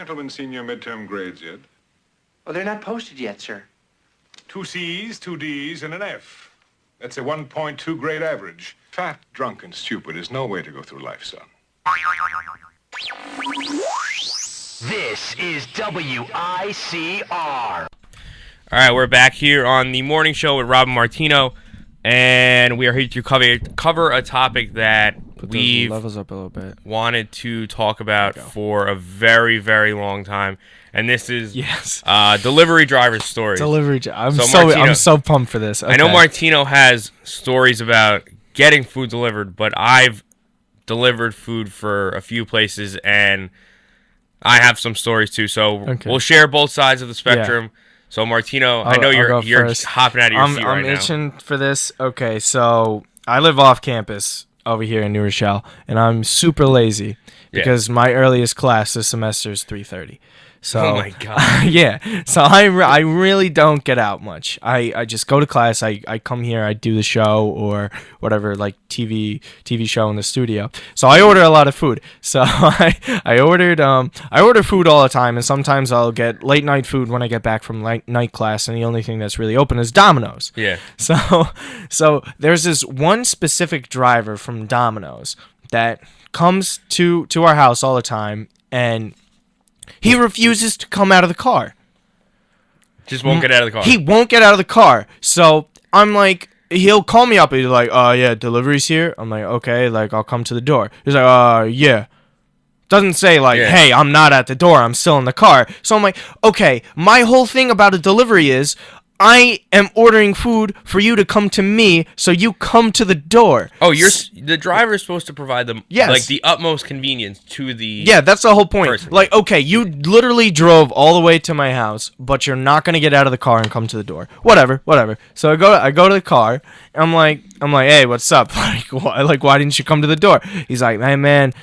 gentlemen seen your midterm grades yet? Well, they're not posted yet, sir. 2 C's, 2 D's, and an F. That's a 1.2 grade average. Fat, drunk, and stupid is no way to go through life, son. This is WICR. All right, we're back here on the morning show with Rob and Martino, and we are here to cover a topic that we've levels up a little bit. Wanted to talk about for a very, very long time, and this is delivery driver stories. I'm so pumped for this. Okay. I know Martino has stories about getting food delivered, but I've delivered food for a few places, and I have some stories too. So we'll share both sides of the spectrum. Yeah. So Martino, I know you're hopping out of your seat right now. I'm itching for this. Okay, so I live off campus over here in New Rochelle, and I'm super lazy because my earliest class this semester is 3:30. So, oh my god! Yeah, so I really don't get out much. I just go to class. I come here. I do the show or whatever, like TV show in the studio. So I order a lot of food. So I order food all the time, and sometimes I'll get late night food when I get back from night class, and the only thing that's really open is Domino's. Yeah. So there's this one specific driver from Domino's that comes to our house all the time, and he refuses to come out of the car. Just won't get out of the car. He won't get out of the car. So I'm like, he'll call me up. He's like, yeah, delivery's here. I'm like, okay, like, I'll come to the door. He's like, yeah. Doesn't say, like, hey, I'm not at the door. I'm still in the car. So I'm like, okay, my whole thing about a delivery is I am ordering food for you to come to me, so you come to the door. Oh, the driver is supposed to provide them like the utmost convenience to the that's the whole point. person. Like, okay, you literally drove all the way to my house, but you're not gonna get out of the car and come to the door. Whatever. So I go to the car. I'm like, hey, what's up? Why didn't you come to the door? He's like, hey, man,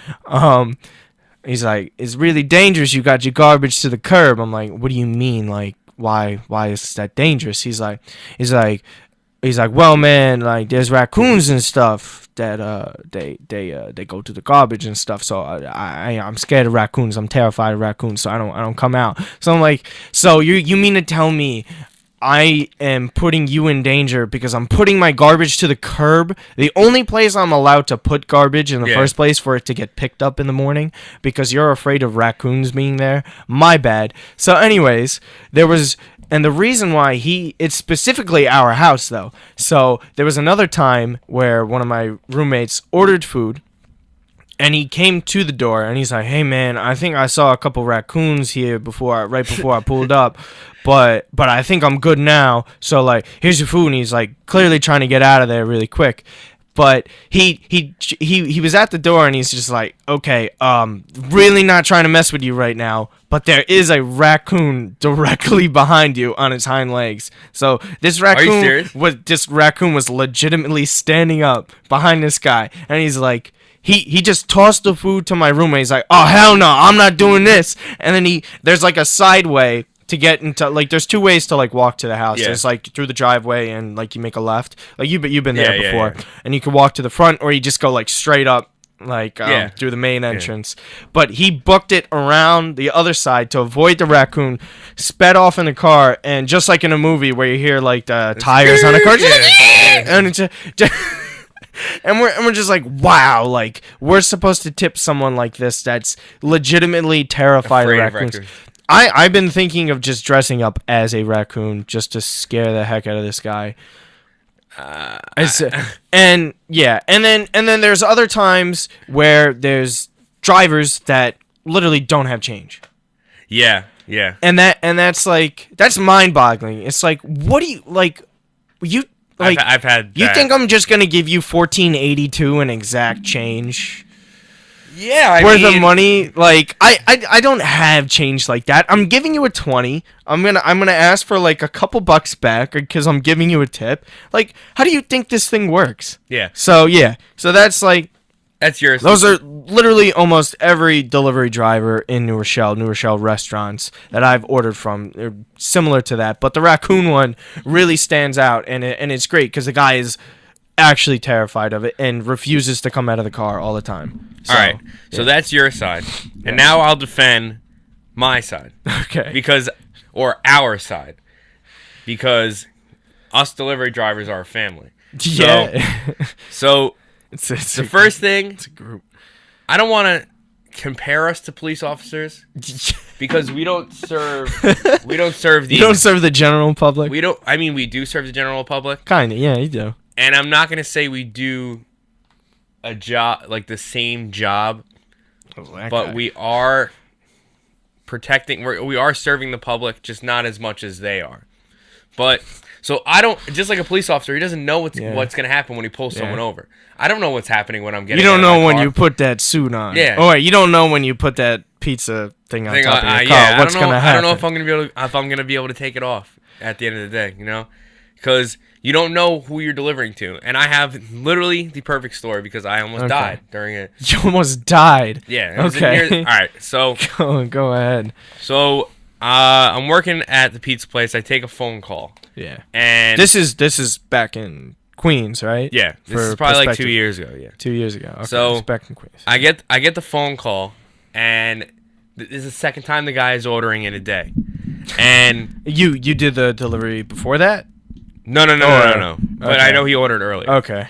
he's like, it's really dangerous. You got your garbage to the curb. I'm like, what do you mean, like? Why is that dangerous? He's like, well, man, like, there's raccoons and stuff that they go to the garbage and stuff. So I'm scared of raccoons. I'm terrified of raccoons. So I don't come out. So I'm like, so you mean to tell me I am putting you in danger because I'm putting my garbage to the curb? The only place I'm allowed to put garbage in the first place for it to get picked up in the morning, because you're afraid of raccoons being there? My bad. So anyways, and the reason why it's specifically our house though. So there was another time where one of my roommates ordered food, and he came to the door, and he's like, hey, man, I think I saw a couple raccoons here right before I pulled up, but I think I'm good now, so, like, here's your food. And he's, like, clearly trying to get out of there really quick. But he was at the door, and he's just like, okay, really not trying to mess with you right now, but there is a raccoon directly behind you on its hind legs. So this raccoon, are you serious? Was legitimately standing up behind this guy, and he's like, He just tossed the food to my roommate. He's like, oh, hell no, I'm not doing this. And then there's like a side way to get into, like, there's two ways to, like, walk to the house. There's, like, through the driveway and, like, you make a left. Like, you've been there before. Yeah. And you can walk to the front, or you just go, like, straight up, like, through the main entrance. But he booked it around the other side to avoid the raccoon, sped off in the car, and just like in a movie where you hear, like, the tires on a car, and it's and we're just like, wow, like, we're supposed to tip someone like this that's legitimately terrified of raccoons. I've been thinking of just dressing up as a raccoon just to scare the heck out of this guy. And then there's other times where there's drivers that literally don't have change. Yeah. And that's like, that's mind-boggling. It's like, what do you, like, you... Like, I've had that. You think I'm just gonna give you $14.82 in exact change? Yeah, worth of money? Like, I don't have change like that. I'm giving you a 20. I'm gonna ask for like a couple bucks back because I'm giving you a tip. Like, how do you think this thing works? Yeah. So that's like. That's yours. Those are literally almost every delivery driver in New Rochelle restaurants that I've ordered from. They're similar to that, but the raccoon one really stands out, and it's great because the guy is actually terrified of it and refuses to come out of the car all the time. So, all right, so that's your side, and now I'll defend my side. Okay. Or our side. Because us delivery drivers are a family. Yeah. So it's the first thing, it's a group. I don't want to compare us to police officers because we don't serve the You don't serve the general public? we do serve the general public. Kinda, yeah, you do. And I'm not going to say we do a job like the same job, but we are protecting we are serving the public, just not as much as they are. But so I don't, just like a police officer, he doesn't know what's going to happen when he pulls someone over. I don't know what's happening when I'm getting. You don't know when car. you put that suit on. Yeah. Oh wait, you don't know when you put that pizza thing on top of your car. Yeah, What's gonna happen? I don't know if I'm gonna be able to take it off at the end of the day. You know, because you don't know who you're delivering to. And I have literally the perfect story because I almost died during it. You almost died. Yeah. It was Okay. all right. So go ahead. So I'm working at the pizza place. I take a phone call. Yeah. And this is back in Queens, right? Yeah. This is probably like 2 years ago. Yeah. 2 years ago. Okay, So it's back in Queens. I get the phone call, and this is the second time the guy is ordering in a day. And you did the delivery before that? No. But I know he ordered earlier. Okay.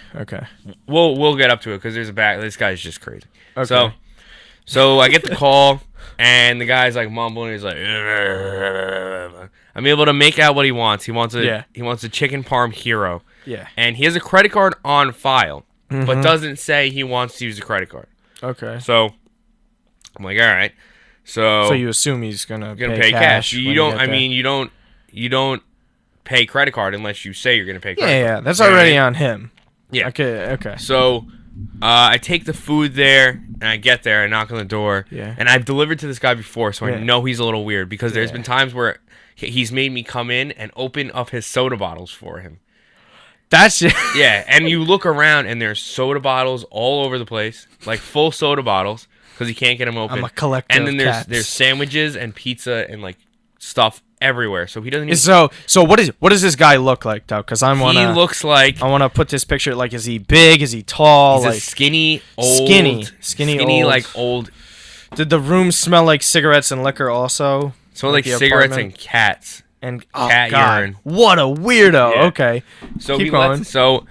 We'll get up to it because there's a back. This guy's just crazy. Okay. So I get the call, and the guy's like mumbling. He's like, I'm able to make out what he wants. He wants a chicken parm hero. Yeah. And he has a credit card on file, but doesn't say he wants to use a credit card. Okay. So I'm like, all right. So you assume he's gonna pay cash. You don't. I mean, you don't pay credit card unless you say you're gonna pay credit card. Yeah. That's already on him. Yeah. Okay. So I take the food there, and I get there. I knock on the door. Yeah. And I've delivered to this guy before, so I Yeah. know he's a little weird because there's been times where he's made me come in and open up his soda bottles for him. That's Yeah, and you look around, and there's soda bottles all over the place, like full soda bottles, because he can't get them open. I'm a collector And then of cats. there's sandwiches and pizza and like stuff everywhere. So he doesn't even. So what does this guy look like though? Because He looks like I want to put this picture. Like, is he big? Is he tall? he's like a skinny, old, skinny old. like old. Did the room smell like cigarettes and liquor also? Smell like the cigarettes apartment? and cats. And cat God, urine. what a weirdo. Yeah. Okay, So keep he going. lets, so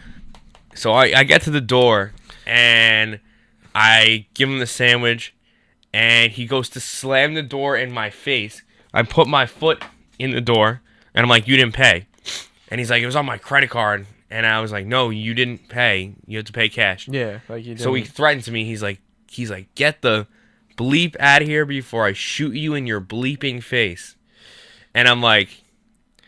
I get to the door and I give him the sandwich, and he goes to slam the door in my face. I put my foot in the door, and I'm like, "You didn't pay," and he's like, "It was on my credit card," and I was like, "No, you didn't pay. You had to pay cash." Yeah, like you did. So he threatens me. He's like, "Get the bleep out of here before I shoot you in your bleeping face," and I'm like,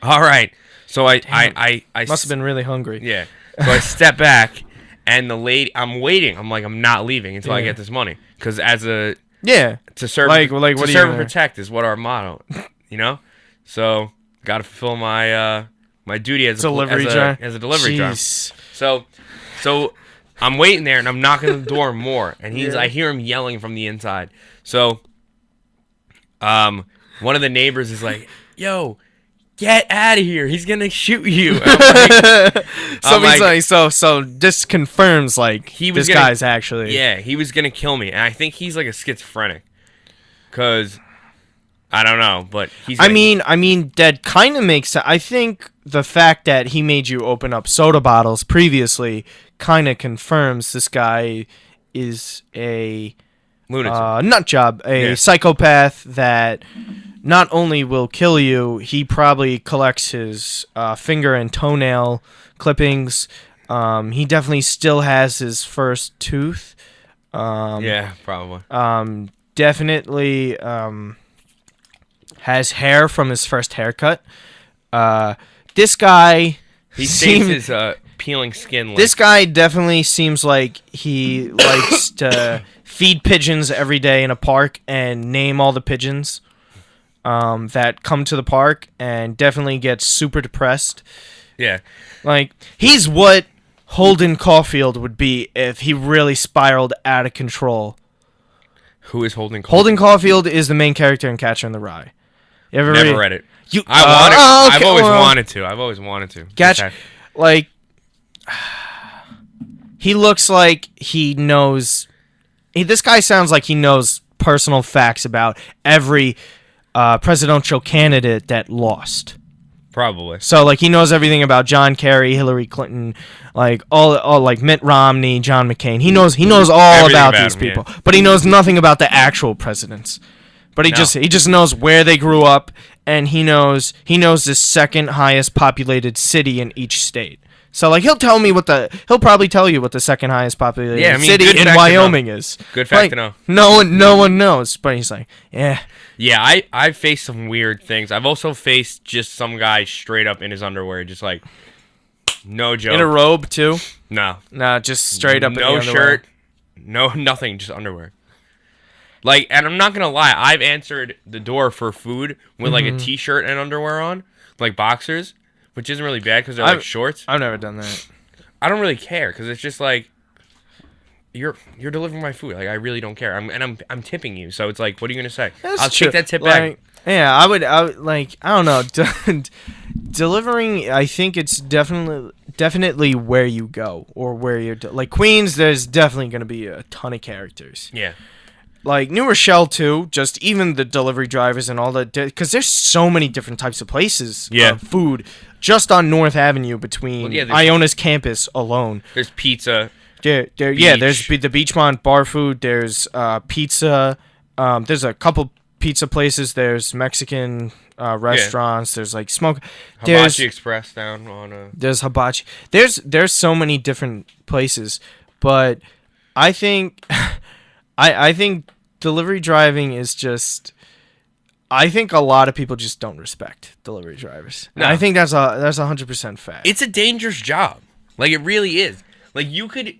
all right. So I must have been really hungry. Yeah. So I step back, and the lady, I'm waiting. I'm like, I'm not leaving until I get this money, because to serve, like to what are you serve and gonna- protect is what our motto, you know. So got to fulfill my my duty as a delivery driver. So I'm waiting there, and I'm knocking on the door more, and I hear him yelling from the inside. So one of the neighbors is like, "Yo, get out of here! He's gonna shoot you!" So this confirms like this guy's actually. Yeah, he was gonna kill me, and I think he's like a schizophrenic. Cause I don't know, but he's. I mean that kind of makes sense. I think the fact that he made you open up soda bottles previously kind of confirms this guy is a lunatic, nut job, psychopath that not only will kill you, he probably collects his finger and toenail clippings. He definitely still has his first tooth. Yeah, probably. Definitely has hair from his first haircut. This guy He saves his peeling skin. This guy definitely seems like he likes to feed pigeons every day in a park and name all the pigeons that come to the park, and definitely gets super depressed. Yeah. Like, he's what Holden Caulfield would be if he really spiraled out of control. Who is Holden Caulfield? Holden Caulfield is the main character in Catcher in the Rye. You ever Never read it. You, I've always wanted to. I've always wanted to. Catch, like, he looks like he knows. This guy sounds like he knows personal facts about every presidential candidate that lost. Probably. So like he knows everything about John Kerry, Hillary Clinton, like all like Mitt Romney, John McCain. He knows all Everything about about these him, people, yeah. but he knows nothing about the actual presidents. But he No. just knows where they grew up, and he knows the second highest populated city in each state. So like he'll probably tell you what the second highest populated Yeah, I mean, city good in fact to Wyoming is. Good fact Like, to know. No one knows, but he's like, yeah. Yeah, I've faced some weird things. I've also faced just some guy straight up in his underwear, just like, no joke. In a robe too? No. Nah, just straight up in the No underwear. shirt. No, nothing, just underwear. Like, and I'm not gonna lie, I've answered the door for food with like a t-shirt and underwear on, like boxers, which isn't really bad because they're like shorts. I've never done that. I don't really care because it's just like you're delivering my food. Like I really don't care. I'm tipping you, so it's like, what are you gonna say? That's I'll true. take that tip Like, back. Yeah, I would like I don't know. Delivering, I think it's definitely where you go or where you're like Queens. There's definitely gonna be a ton of characters. Yeah. Like New Rochelle too. Just even the delivery drivers and all that, because there's so many different types of places. Yeah. Of food just on North Avenue between Well, yeah, there's- Iona's campus alone. There's pizza. Yeah, there's the Beachmont bar food. There's pizza. There's a couple pizza places. There's Mexican restaurants. There's like smoke. There's Hibachi Express down on there's hibachi. There's so many different places, but I think I think delivery driving is just. I think a lot of people just don't respect delivery drivers. No. I think that's 100% fact. It's a dangerous job. Like it really is. Like you could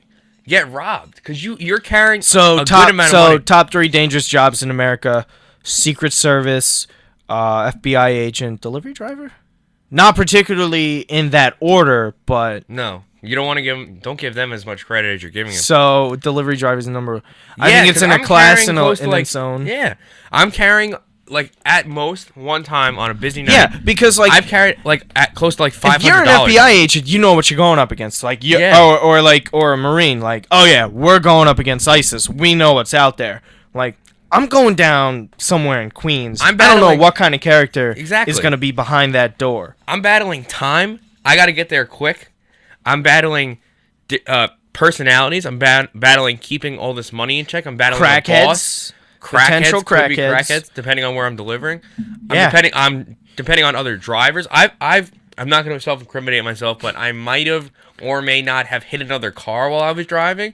get robbed because you're carrying So a good amount of money. top 3 dangerous jobs in America: Secret Service, FBI agent, delivery driver. Not particularly in that order, but No, you don't want to don't give them as much credit as you're giving them. so delivery driver is number. I Yeah, think it's 'cause in a I'm class carrying in close to, its own. Yeah, I'm carrying like at most one time on a busy night. Yeah, because like I've carried like at close to like if you're an $500. FBI agent, you know what you're going up against. Like you, Yeah. or a Marine. Like, oh yeah, we're going up against ISIS. We know what's out there. Like, I'm going down somewhere in Queens. I don't know battling- what kind of character Exactly. is gonna be behind that door. I'm battling time. I got to get there quick. I'm battling personalities. I'm battling keeping all this money in check. I'm battling a boss. Crackheads, potential Could be crackheads. crackheads, depending on where I'm delivering. Yeah. I'm depending on other drivers. I'm not going to self-incriminate myself, but I might have or may not have hit another car while I was driving,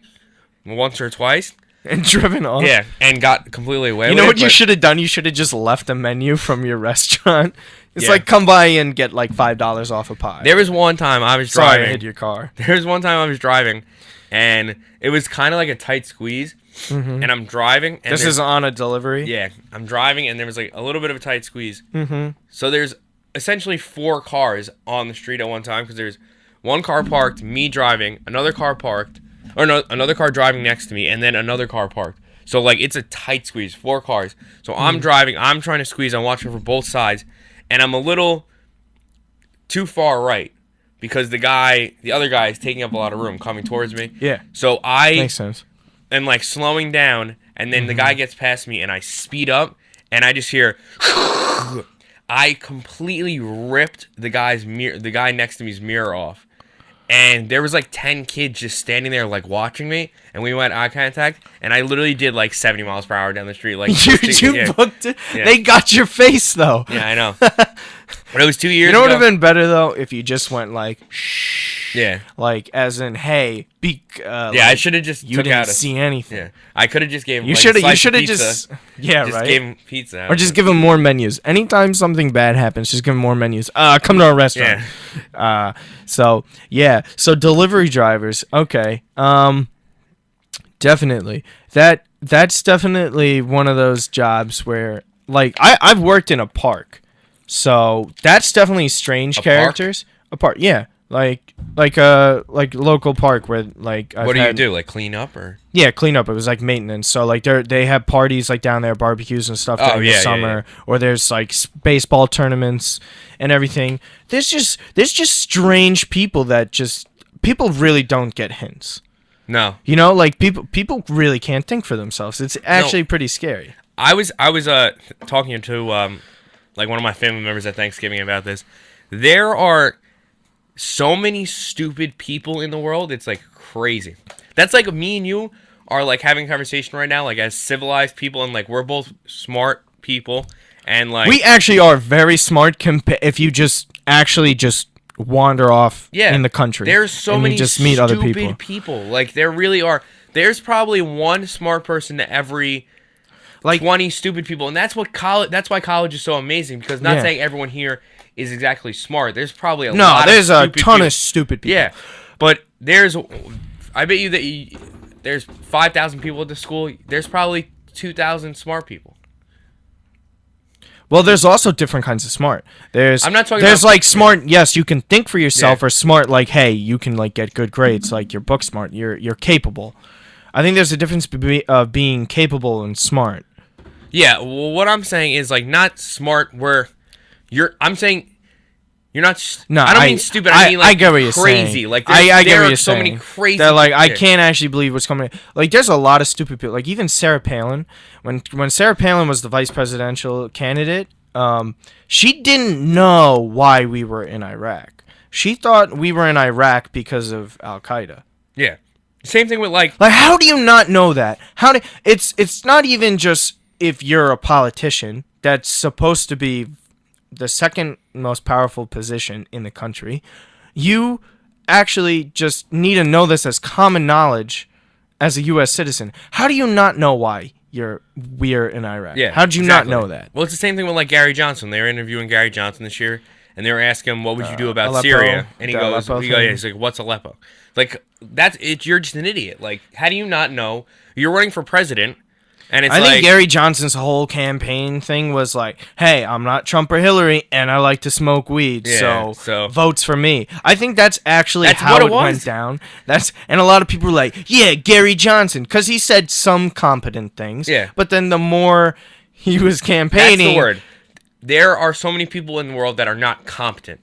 once or twice. And driven off. Yeah, and got completely away You with know it. what you but- should have done? You should have just left a menu from your restaurant. It's Yeah. like come by and get like $5 off a pie. There was one time I was Sorry, I driving. hit your car. There was one time I was driving, and it was kind of like a tight squeeze. And I'm driving. And This there's- is on a delivery. Yeah, I'm driving, and there was like a little bit of a tight squeeze. Mm-hmm. So there's essentially 4 cars on the street at one time because there's one car parked, me driving, another car parked, or no, another car driving next to me, and then another car parked. So like it's a tight squeeze, 4 cars. So I'm driving, I'm trying to squeeze, I'm watching for both sides, and I'm a little too far right because the other guy is taking up a lot of room coming towards me. Yeah. So I Makes sense. am like slowing down, and then the guy gets past me, and I speed up, and I just hear. I completely ripped the guy next to me's mirror off, and there was like 10 kids just standing there like watching me, and we went eye contact, and I literally did like 70 miles per hour down the street, like You yeah. booked it. Yeah. They got your face though. Yeah, I know. But it was 2 years You know what ago. would have been better though if you just went like shh. Yeah, Like as in hey, be. yeah. I like, should have just You took didn't out a. see anything. Yeah, I could have just gave him. You like, should a have. You slice of should have pizza. just. Yeah. Just right. gave him pizza. Or just give them more menus. Anytime something bad happens, just give them more menus. Come to our restaurant. Yeah. So yeah. So delivery drivers. Okay. Definitely. That's definitely one of those jobs where like I've worked in a park. So that's definitely strange A characters. A park. Yeah. Like a local park where like What do you do? Like clean up or? yeah, cleanup. It was like maintenance. So like they have parties like down there, barbecues and stuff during yeah, the yeah, summer, or there's like baseball tournaments and everything. There's just strange people that just people really don't get hints. No. You know, like people really can't think for themselves. It's actually pretty scary. I was talking to like one of my family members at Thanksgiving about this. There are so many stupid people in the world. It's like crazy. That's like me and you are like having a conversation right now, like as civilized people, and like we're both smart people, and like we actually are very smart if you just actually just wander off in the country. There's so and many you just meet other stupid people. Like there really are. There's probably one smart person to every like 20 stupid people, and that's what college. That's why college is so amazing, because not saying everyone here is exactly smart. There's probably a lot there's of a ton of stupid people. Yeah, but I bet you that there's 5,000 people at the school. There's probably 2,000 smart people. Well, there's also different kinds of smart. I'm not talking There's about, like smart. Yes, you can think for yourself, or smart like, hey, you can like get good grades. Like you're book smart. You're capable. I think there's a difference of being capable and smart. Yeah. Well, what I'm saying is like not smart where I'm saying. You're not. No, I don't mean stupid. I mean like I get what you're crazy. Saying. Like I get there what are you're so saying. many crazy. That like I can't actually believe what's coming. Like there's a lot of stupid people. Like even Sarah Palin, when Sarah Palin was the vice presidential candidate, she didn't know why we were in Iraq. She thought we were in Iraq because of Al Qaeda. Yeah. Same thing with like how do you not know that? It's not even just if you're a politician that's supposed to be the second most powerful position in the country. You actually just need to know this as common knowledge as a U.S. citizen. How do you not know why we're in Iraq? Yeah, how did you not know that? Well, it's the same thing with like Gary Johnson. They were interviewing Gary Johnson this year, and they were asking him, "What would you do about Aleppo, Syria?" And he's like, "What's Aleppo?" Like that's it. You're just an idiot. Like, how do you not know? You're running for president. And I think Gary Johnson's whole campaign thing was like, hey, I'm not Trump or Hillary, and I like to smoke weed, so votes for me. I think that's actually how it went down. And a lot of people were like, yeah, Gary Johnson, because he said some competent things. Yeah. But then the more he was campaigning... That's the word. There are so many people in the world that are not competent.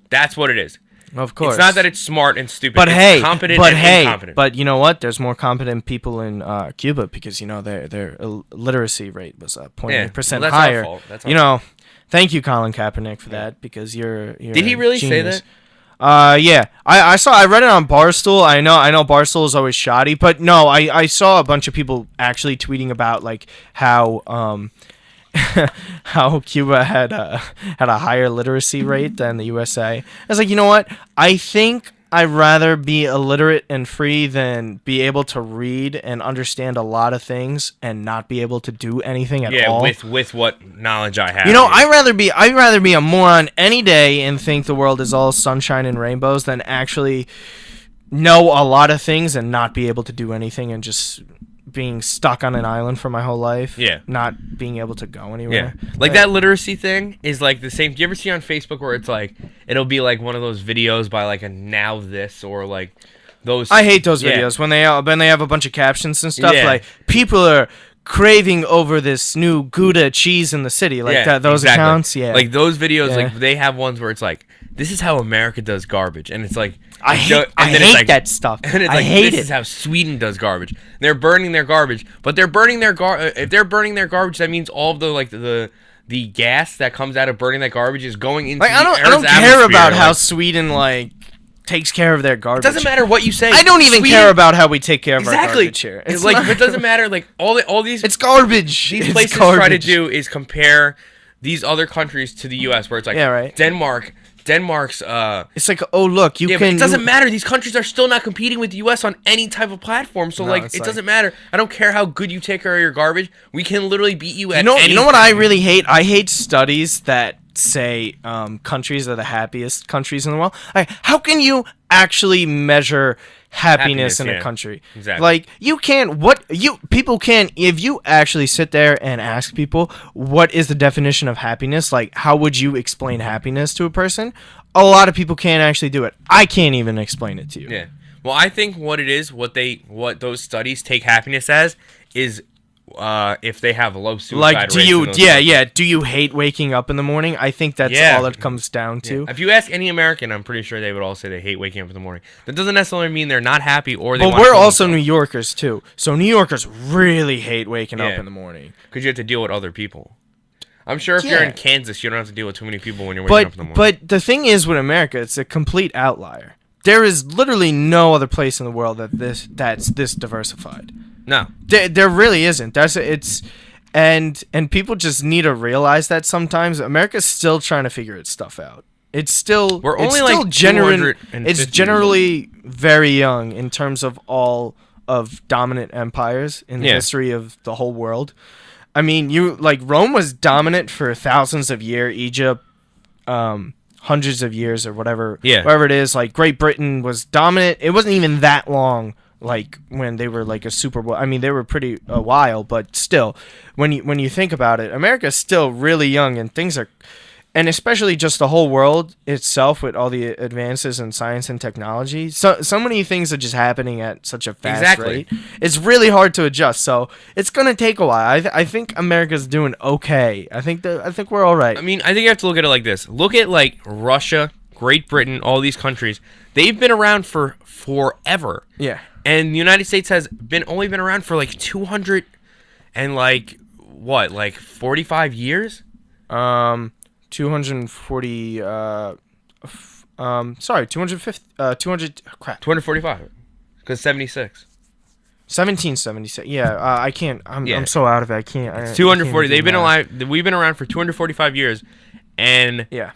That's what it is. Of course. It's not that it's smart and stupid. But it's competent and incompetent. But you know what? There's more competent people in Cuba because their literacy rate was 0.8% higher. Our fault. That's our fault. Thank you, Colin Kaepernick, for that because you're Did he really genius. say that? Yeah. I read it on Barstool. I know Barstool is always shoddy, but no, I saw a bunch of people actually tweeting about like how how Cuba had a higher literacy rate than the USA. I was like, you know what? I think I'd rather be illiterate and free than be able to read and understand a lot of things and not be able to do anything at all. Yeah, with what knowledge I have. I'd rather be a moron any day and think the world is all sunshine and rainbows than actually know a lot of things and not be able to do anything and just being stuck on an island for my whole life. Yeah. Not being able to go anywhere. Yeah. Like that literacy thing is like the same. Do you ever see on Facebook where it's like, it'll be like one of those videos by like a Now This or like those. I hate those videos when they have a bunch of captions and stuff like people are craving over this new Gouda cheese in the city. Like those accounts. Yeah. Like those videos, like they have ones where it's like, this is how America does garbage. And it's like, I hate that stuff. And it's like, this is how Sweden does garbage. They're burning their garbage, but they're burning their if they're burning their garbage, that means all of the like the gas that comes out of burning that garbage is going into I don't care about how Sweden like takes care of their garbage. It doesn't matter what you say. I don't even care about how we take care of our garbage here. It's like it doesn't matter. Like all these. It's garbage. These places try to do is compare these other countries to the U.S. where it's like Denmark's it's like, oh look, you can. But it doesn't matter. These countries are still not competing with the U.S. on any type of platform. So it doesn't matter. I don't care how good you take care of your garbage. We can literally beat you at any. You know what I really hate? I hate studies that say countries are the happiest countries in the world. How can you actually measure happiness in a country? Exactly. Like people can if you actually sit there and ask people what is the definition of happiness, like how would you explain happiness to a person? A lot of people can't actually do it. I can't even explain it to you. Yeah. Well, I think what it is, what those studies take happiness as is if they have low suicide Like, do rates you? in those Yeah, countries. yeah. Do you hate waking up in the morning? I think that's Yeah. all it comes down to. If you ask any American, I'm pretty sure they would all say they hate waking up in the morning. That doesn't necessarily mean they're not happy or they. But wanna we're kill also New themselves. Yorkers too, so New Yorkers really hate waking up Yeah. in the morning. Because you have to deal with other people. I'm sure if you're Yeah. in Kansas, you don't have to deal with too many people when you're waking up in the morning. But the thing is with America, it's a complete outlier. There is literally no other place in the world that's this diversified. No. There really isn't. And people just need to realize that sometimes America's still trying to figure its stuff out. It's still We're it's only still like genuine. 250 It's generally very young in terms of all of dominant empires in the Yeah. history of the whole world. I mean, Rome was dominant for thousands of years. Egypt, hundreds of years or whatever. Yeah. Whatever it is, like Great Britain was dominant. It wasn't even that long. Like when they were like a super. I mean, they were pretty a while, but still, when you think about it, America's still really young, and things are, and especially just the whole world itself with all the advances in science and technology. So many things are just happening at such a fast rate. It's really hard to adjust. So it's gonna take a while. I think America's doing okay. I think we're all right. I mean, I think you have to look at it like this. Look at like Russia, Great Britain, all these countries. They've been around for forever. Yeah. And the United States has only been around for like 200 and like what, like 45 years? 240 sorry, 250 200 crap. 245. Cuz 76. 1776. Yeah, I can't Yeah. I'm so out of it. I can't. 240. I can't They've do been math. alive. We've been around for 245 years, and Yeah.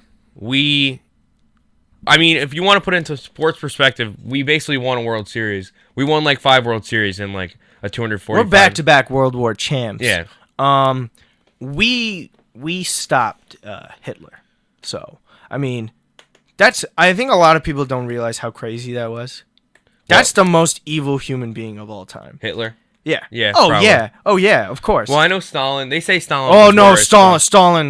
I mean, if you want to put it into sports perspective, we basically won a World Series. We won like 5 World Series in like a 245. We're back-to-back World War champs. Yeah. We stopped Hitler. So, I mean, I think a lot of people don't realize how crazy that was. That's the most evil human being of all time. Hitler. Yeah. Yeah, Oh probably. yeah. Oh yeah. Of course. Well, I know Stalin. They say Stalin. Oh was no, worse,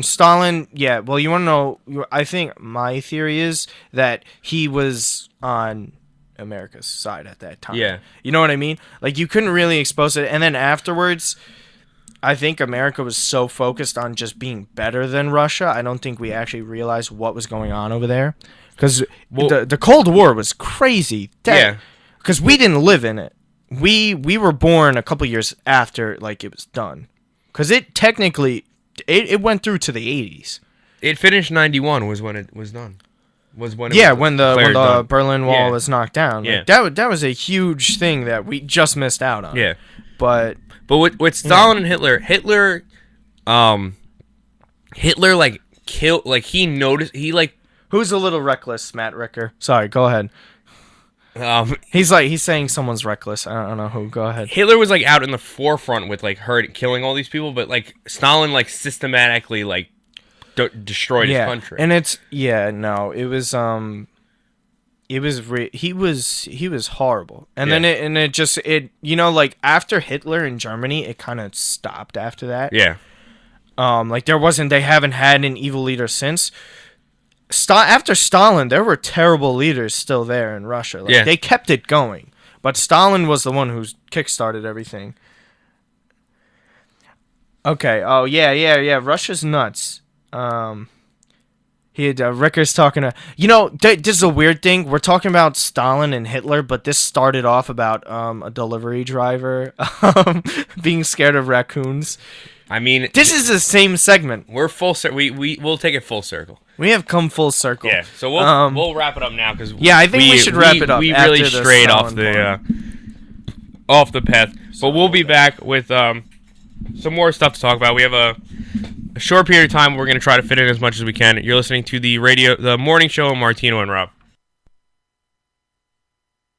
Stalin. Yeah. Well, you want to know? I think my theory is that he was on America's side at that time. Yeah. You know what I mean? Like you couldn't really expose it, and then afterwards, I think America was so focused on just being better than Russia. I don't think we actually realized what was going on over there, because the Cold War was crazy. Yeah. Because we didn't live in it. We were born a couple years after like it was done, because it technically it went through to the 80s. It finished 91 was when it was done. Was when it Yeah, was when the declared done. Berlin Wall Yeah. was knocked down. Yeah. Like, that was a huge thing that we just missed out on. Yeah. But But with Stalin and Hitler like killed, like he noticed, he like who's a little reckless? Matt Ricker. Sorry, go ahead. He's saying someone's reckless. I don't know who. Go ahead. Hitler was like out in the forefront with like killing all these people, but like Stalin like systematically like destroyed his country. And it was he was horrible. And then it just like after Hitler in Germany, it kind of stopped after that. Yeah. Like they haven't had an evil leader since. After Stalin, there were terrible leaders still there in Russia. Like, they kept it going, but Stalin was the one who kickstarted everything. Okay. Oh yeah. Russia's nuts. Ricker's talking to this is a weird thing. We're talking about Stalin and Hitler, but this started off about a delivery driver being scared of raccoons. I mean, this is the same segment. We're full circle. We'll take it full circle. We have come full circle. Yeah. So we'll wrap it up now because I think we should wrap it up. We after really the strayed Stalin off the path. But we'll be back with some more stuff to talk about. We have a short period of time. We're going to try to fit in as much as we can. You're listening to the morning show, Martino and Rob.